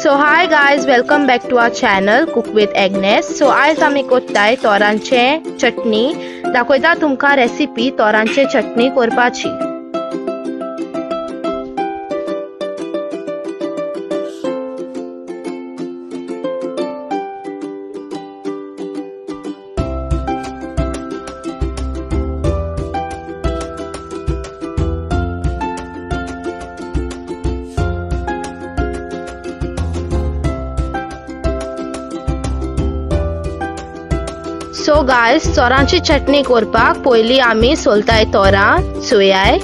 So hi guys, welcome back to our channel Cook with Agnes. So आज आम्ही कोत्ताय तोरांचे चटणी दाखयता तुमका रेसिपी तोरांचे चटणी करपाची. सो गाइस, तोरांची चटणी करपाक पयली आमी सोलताय तोरां चोयाय.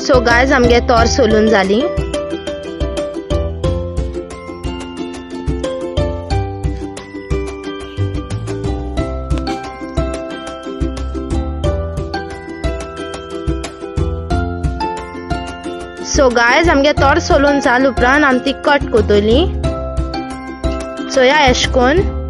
सो गाइस, आमगे तोर सोलून जाली. सो गाइस, आमगे तोर सोलून जाल उपरांत आमी ती कट कोतली. सोया एशकोन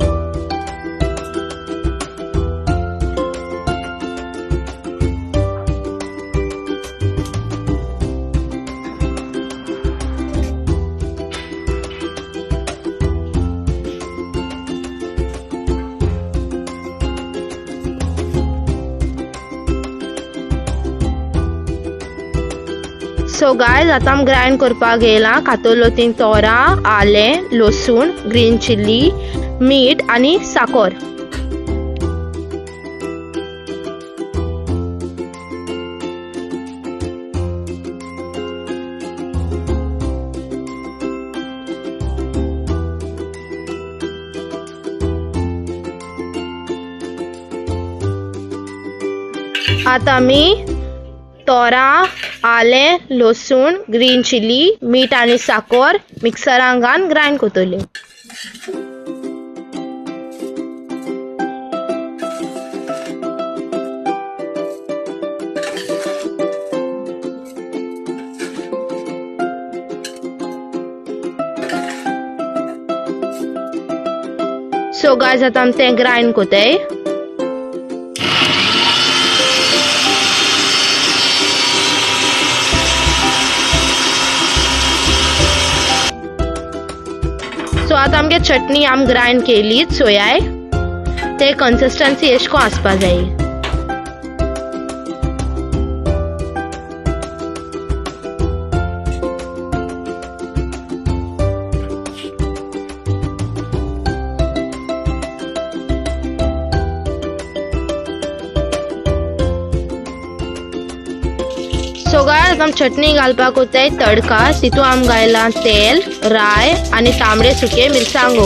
सो गाइस, आता आम ग्राइंड करपाक गेला. कातोलो तीन तोरा, आले, लसूण, ग्रीन चिल्ली, मीठ आणि साखर. आता आमी तोरा, आले, लसूण, ग्रीन चिली, मीठ आणि साखर मिक्सरान घालून ग्राइंड करतली. सो गाइस, आता आमी ते ग्राइंड करताय. सो आता आमगे चटणी आम ग्राइंड केली सोयाय. ते कन्सिस्टन्सी एशको आसपा जाय. सो गाइस, आम चटणी घालपाक होताय तडका. तितू आम घायला तेल, राय आणि तांबडे सुके मिरसांगो.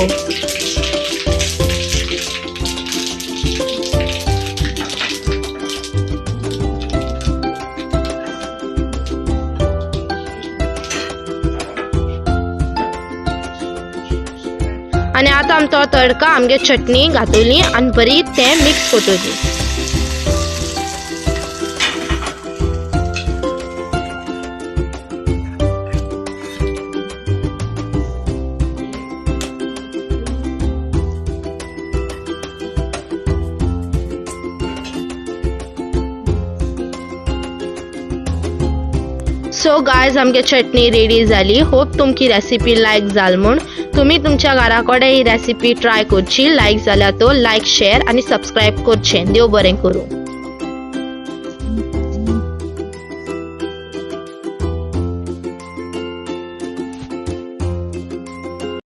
आणि आता आम तो तडका आमगे चटणी घातली आणि बरी ते मिक्स करतली. सो गाइस, आमगे चटणी रेडी जाली. होप तुमकी रेसिपी लायक जाल म्हूण. तुम्ही तुमच्या घरा कडेन ही रेसिपी ट्राय करची. लायक जाल्यार तो लायक, शेअर आणि सबस्क्राइब करचें. देव बरें करूं.